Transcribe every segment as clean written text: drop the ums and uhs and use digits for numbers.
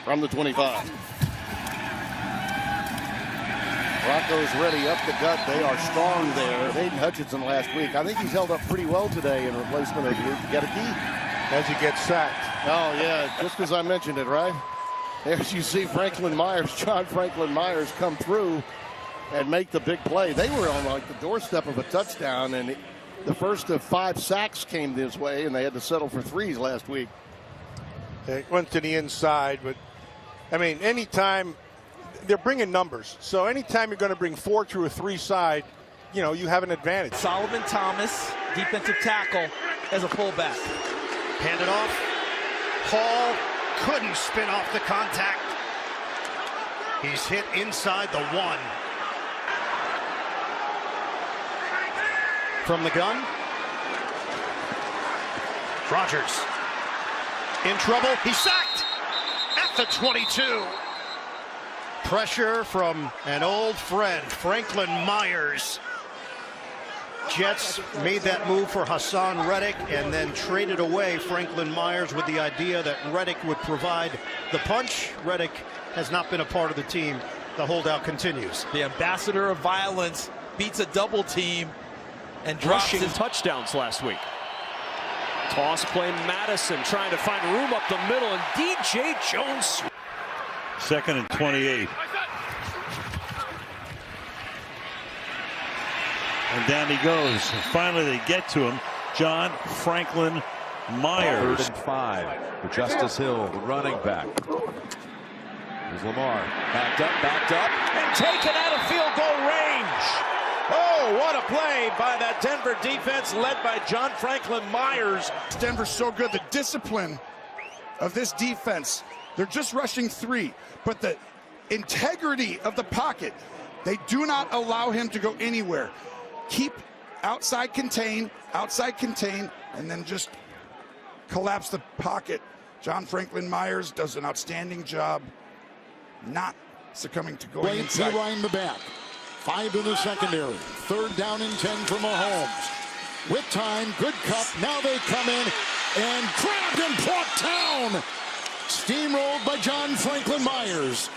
from the 25. Broncos ready up the gut. They are strong there. Hayden Hutchinson last week. I think he's held up pretty well today in replacement of Luke Gedeke. As he gets sacked. Oh, yeah, just as I mentioned it, right? As you see Franklin Myers, John Franklin Myers come through and make the big play. They were on like the doorstep of a touchdown, and the first of 5 sacks came this way, and they had to settle for 3s last week. It went to the inside, but, I mean, anytime they're bringing numbers. So anytime you're going to bring 4 to a 3 side, you know, you have an advantage. Solomon Thomas, defensive tackle, as a fullback. Handed off. Hall couldn't spin off the contact. He's hit inside the 1. From the gun. Rodgers in trouble. He's sacked at the 22. Pressure from an old friend, Franklin Myers. Jets made that move for Hassan Reddick and then traded away Franklin Myers with the idea that Reddick would provide the punch. Reddick has not been a part of the team. The holdout continues. The ambassador of violence beats a double team and drops rushing his touchdowns last week. Toss play, Madison trying to find room up the middle, and DJ Jones. 2nd and 28. And down he goes. And finally they get to him. John Franklin Myers. 3rd and 5 for Justice Hill, the running back. Here's Lamar. Backed up, and taken out of field goal range. Oh, what a play by that Denver defense led by John Franklin Myers. Denver's so good. The discipline of this defense, they're just rushing 3, but the integrity of the pocket, they do not allow him to go anywhere. Keep outside contain, and then just collapse the pocket. John Franklin Myers does an outstanding job not succumbing to going inside. Line the back. 5 in the secondary. 3rd down and 10 for Mahomes. With time, good cut. Now they come in and grabbed and brought down. Steamrolled by John Franklin Myers.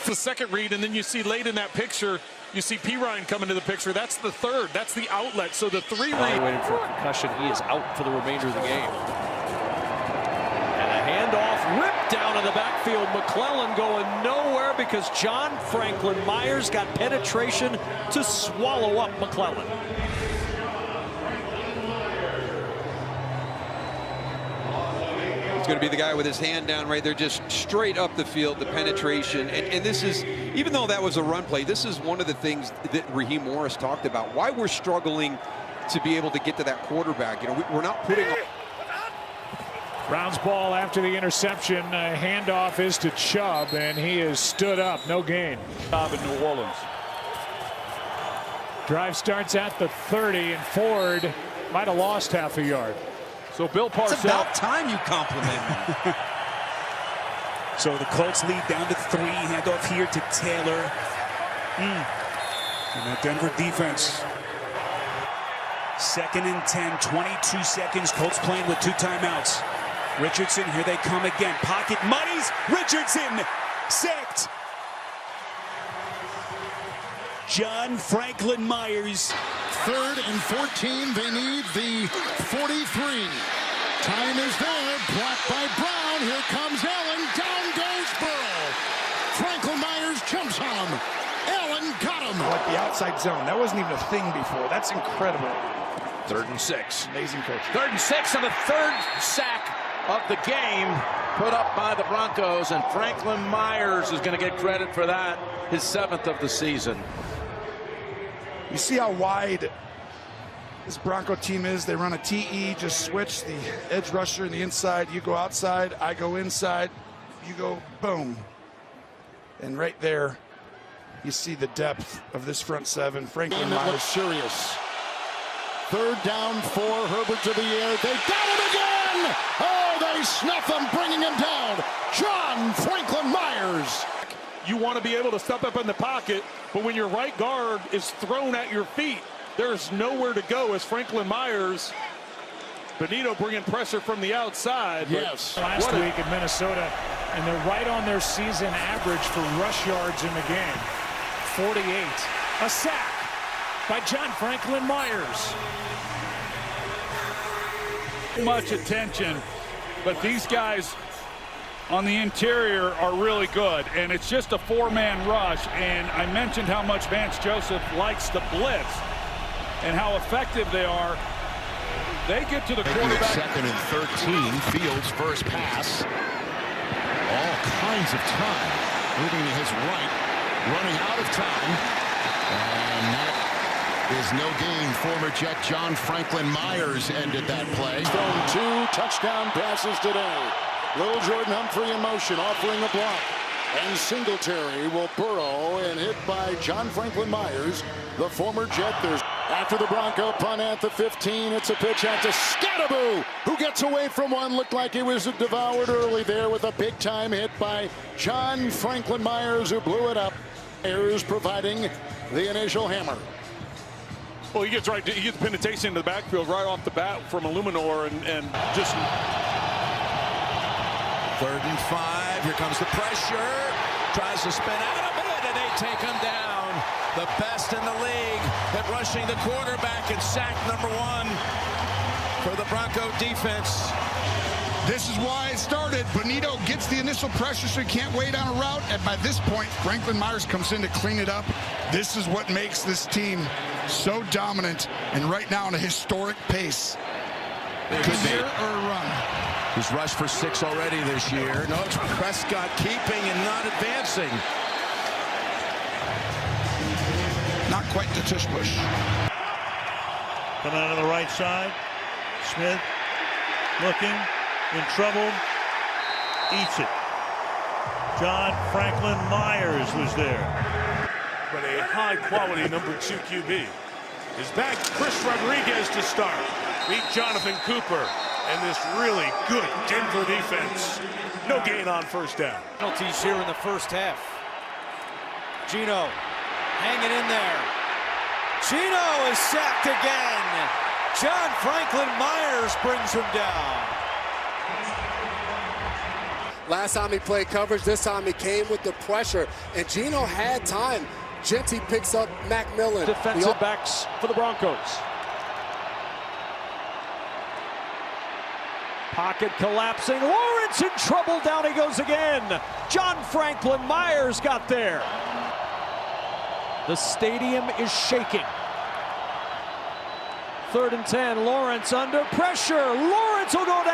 The second read, and then you see late in that picture, you see P. Ryan come into the picture. That's the 3rd. That's the outlet. So the 3 read. Waiting for a concussion. He is out for the remainder of the game. And a handoff ripped down in the backfield. McClellan going nowhere because John Franklin Myers got penetration to swallow up McClellan. It's going to be the guy with his hand down right there, just straight up the field, the penetration. And this is, even though that was a run play, this is one of the things that Raheem Morris talked about, why we're struggling to be able to get to that quarterback. You know, we're not putting... Brown's ball after the interception. Handoff is to Chubb, and he is stood up. No gain. Job in New Orleans. Drive starts at the 30, and Ford might have lost half a yard. So Bill Parcells. It's about time you compliment me. So the Colts lead down to 3. Handoff here to Taylor. And that Denver defense. 2nd and 10, 22 seconds. Colts playing with 2 timeouts. Richardson, here they come again. Pocket muddies. Richardson sacked. John Franklin Myers. 3rd and 14. They need the 43. Time is there. Blocked by Brown. Here comes Allen. Down goes Burrow. Franklin Myers jumps on him. Allen got him. Like the outside zone. That wasn't even a thing before. That's incredible. 3rd and 6. Amazing coach. 3rd and 6, and the 3rd sack of the game put up by the Broncos, and Franklin Myers is going to get credit for that, his 7th of the season. You see how wide this Bronco team is. They run a TE, just switch the edge rusher in the inside. You go outside, I go inside, you go boom. And right there, you see the depth of this front 7. Franklin Myers. Looks serious. 3rd down, 4. Herbert to the air. They got him again. Oh, they snuff him, bringing him down. John Franklin Myers. You want to be able to step up in the pocket, but when your right guard is thrown at your feet, there's nowhere to go as Franklin Myers. Benito bringing pressure from the outside. Yes. Last week in Minnesota, And they're right on their season average for rush yards in the game. 48. A sack by John Franklin Myers. Much attention, but these guys on the interior are really good, and it's just a four-man rush. And I mentioned how much Vance Joseph likes the blitz and how effective they are. They get to the quarterback. Second and 13. Fields' first pass. All kinds of time. Moving to his right. Running out of time. And that is no gain. Former Jet John Franklin Myers ended that play. Thrown 2 touchdown passes today. Little Jordan Humphrey in motion, offering a block. And Singletary will burrow and hit by John Franklin Myers, the former Jet. There's after the Bronco punt at the 15. It's a pitch out to Scatterboo, who gets away from one. Looked like it was devoured early there with a big-time hit by John Franklin Myers, who blew it up. Myers providing the initial hammer. Well, he gets penetration into the backfield right off the bat from Illuminor, and just 3rd and 5. Here comes the pressure. Tries to spin out of it, and they take him down. The best in the league at rushing the quarterback, and sack number 1 for the Bronco defense. This is why it started. Bonito gets the initial pressure, so he can't wait on a route. And by this point, Franklin Myers comes in to clean it up. This is what makes this team so dominant, and right now on a historic pace. Could be or a run. He's rushed for 6 already this year. No, it's Prescott keeping and not advancing. Not quite the tush push. Coming out of the right side. Smith looking in trouble. Eats it. John Franklin Myers was there. But a high-quality number 2 QB is back. Chris Rodriguez to start. Meet Jonathan Cooper and this really good Denver defense. No gain on first down. Penalties here in the first half. Gino hanging in there. Gino is sacked again. John Franklin Myers brings him down. Last time he played coverage, this time he came with the pressure, and Gino had time. Genty picks up Macmillan. Defensive backs for the Broncos. Pocket collapsing. Lawrence in trouble. Down he goes again. John Franklin Myers got there. The stadium is shaking. 3rd and 10. Lawrence under pressure. Lawrence will go down.